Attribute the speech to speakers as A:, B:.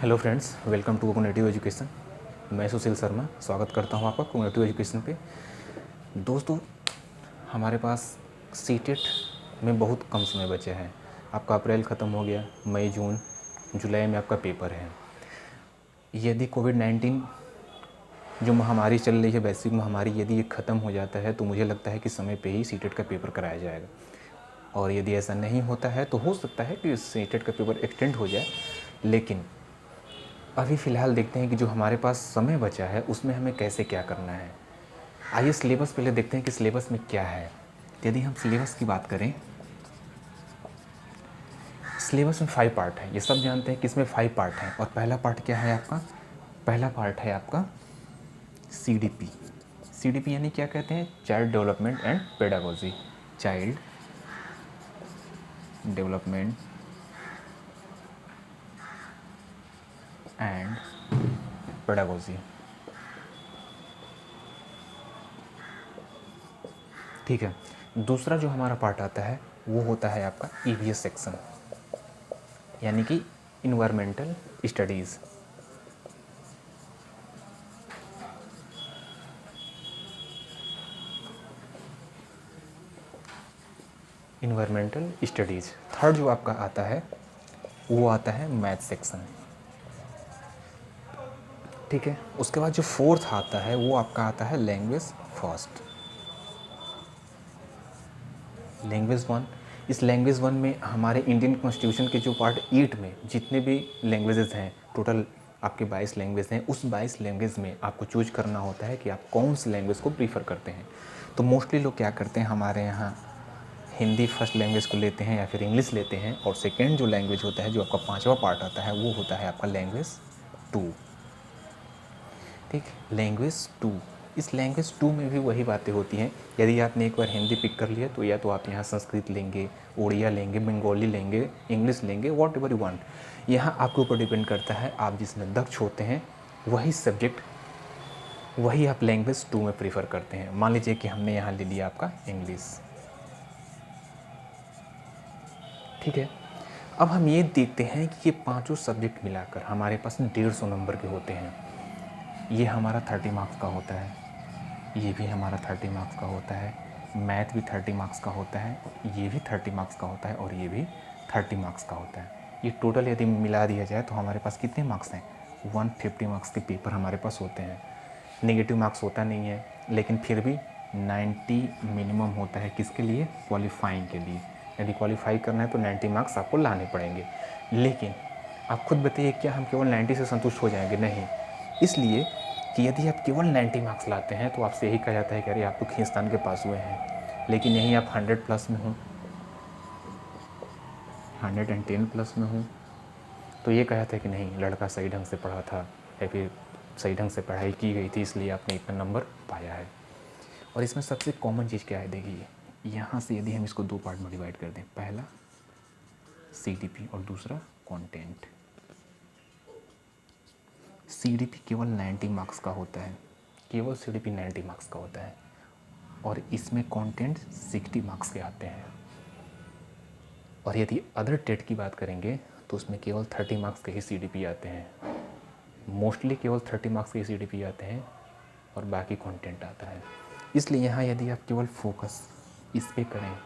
A: Hello friends, welcome to cognitive education. मैं सुशील शर्मा स्वागत करता हूं आपका कोग्निटिव एजुकेशन पे। दोस्तों, हमारे पास सीटेट में बहुत कम समय बचे हैं। आपका अप्रैल ख़त्म हो गया, मई जून जुलाई में आपका पेपर है। यदि कोविड-19 जो महामारी चल रही है, वैश्विक महामारी, यदि ये ख़त्म हो जाता है तो मुझे लगता है कि समय पे ही सीटेट का पेपर कराया जाएगा। और यदि ऐसा नहीं होता है तो हो सकता है कि सीटेट का पेपर एक्सटेंड हो जाए। लेकिन अभी फ़िलहाल देखते हैं कि जो हमारे पास समय बचा है उसमें हमें कैसे क्या करना है। आइए सिलेबस पहले देखते हैं कि सिलेबस में क्या है। यदि हम सिलेबस की बात करें, सिलेबस में 5 पार्ट है। ये सब जानते हैं कि इसमें 5 पार्ट हैं। और पहला पार्ट क्या है आपका? पहला पार्ट है आपका CDP। CDP यानी क्या कहते हैं? Child development and pedagogy. Child development and pedagogy. ठीक है। दूसरा जो हमारा पार्ट आता है वो होता है आपका EVS सेक्शन, यानी कि environmental studies. Environmental studies. Third जो आपका आता है वो आता है मैथ सेक्शन। ठीक है। उसके बाद जो फोर्थ आता है वो आपका आता है लैंग्वेज फर्स्ट, लैंग्वेज वन। इस लैंग्वेज वन में हमारे इंडियन कॉन्स्टिट्यूशन के जो पार्ट 8 में जितने भी लैंग्वेजेस हैं, टोटल आपके 22 लैंग्वेज हैं। उस 22 लैंग्वेज में आपको चूज करना होता है कि आप कौन सी लैंग्वेज को प्रीफर करते हैं। तो मोस्टली लोग क्या करते हैं, हमारे यहाँ हिंदी फर्स्ट लैंग्वेज को लेते हैं या फिर इंग्लिश लेते हैं। और सेकेंड जो लैंग्वेज होता है, जो आपका 5वां पार्ट आता है, वो होता है आपका लैंग्वेज 2। ठीक, लैंग्वेज 2। इस लैंग्वेज 2 में भी वही बातें होती हैं। यदि आपने एक बार हिंदी पिक कर लिया तो या तो आप यहाँ संस्कृत लेंगे, उड़िया लेंगे, बंगाली लेंगे, इंग्लिश लेंगे, वॉट एवर यू वांट। यहाँ आपके ऊपर डिपेंड करता है, आप जिसमें दक्ष होते हैं वही सब्जेक्ट, वही आप लैंग्वेज 2 में प्रीफर करते हैं। मान लीजिए कि हमने यहाँ ले लिया आपका इंग्लिश। ठीक है। अब हम ये देखते हैं कि ये पाँचों सब्जेक्ट मिलाकर हमारे पास 150 नंबर के होते हैं। ये हमारा 30 मार्क्स का होता है, ये भी हमारा 30 मार्क्स का होता है, मैथ भी 30 मार्क्स का होता है, ये भी 30 मार्क्स का होता है और ये भी 30 मार्क्स का होता है। ये टोटल यदि मिला दिया जाए तो हमारे पास कितने मार्क्स हैं? 150 मार्क्स के पेपर हमारे पास होते हैं। नेगेटिव मार्क्स होता नहीं है, लेकिन फिर भी 90 मिनिमम होता है। किसके लिए? क्वालिफाइंग के लिए। यदि क्वालिफाई करना है तो 90 मार्क्स आपको लाने पड़ेंगे। लेकिन आप खुद बताइए, क्या हम केवल 90 से संतुष्ट हो जाएंगे? नहीं। इसलिए कि यदि आप केवल 90 मार्क्स लाते हैं तो आपसे यही कहा जाता है कि अरे आप तो खींचतान के पास हुए हैं। लेकिन यहीं आप 100 प्लस में हो, 110 प्लस में हो, तो ये कहा जाता है कि नहीं, लड़का सही ढंग से पढ़ा था या फिर सही ढंग से पढ़ाई की गई थी, इसलिए आपने इतना नंबर पाया है। और इसमें सबसे कॉमन चीज़ क्या है? देखिए, यहाँ से यदि हम इसको 2 पार्ट में डिवाइड कर दें, पहला CDP और दूसरा कंटेंट। CDP केवल 90 मार्क्स का होता है, केवल CDP 90 मार्क्स का होता है। और इसमें कंटेंट 60 मार्क्स के आते हैं। और यदि अदर टेट की बात करेंगे तो उसमें केवल 30 मार्क्स के ही CDP आते हैं। मोस्टली केवल 30 मार्क्स के CDP आते हैं और बाकी कंटेंट आता है। इसलिए यहाँ यदि आप केवल फोकस इस पे करें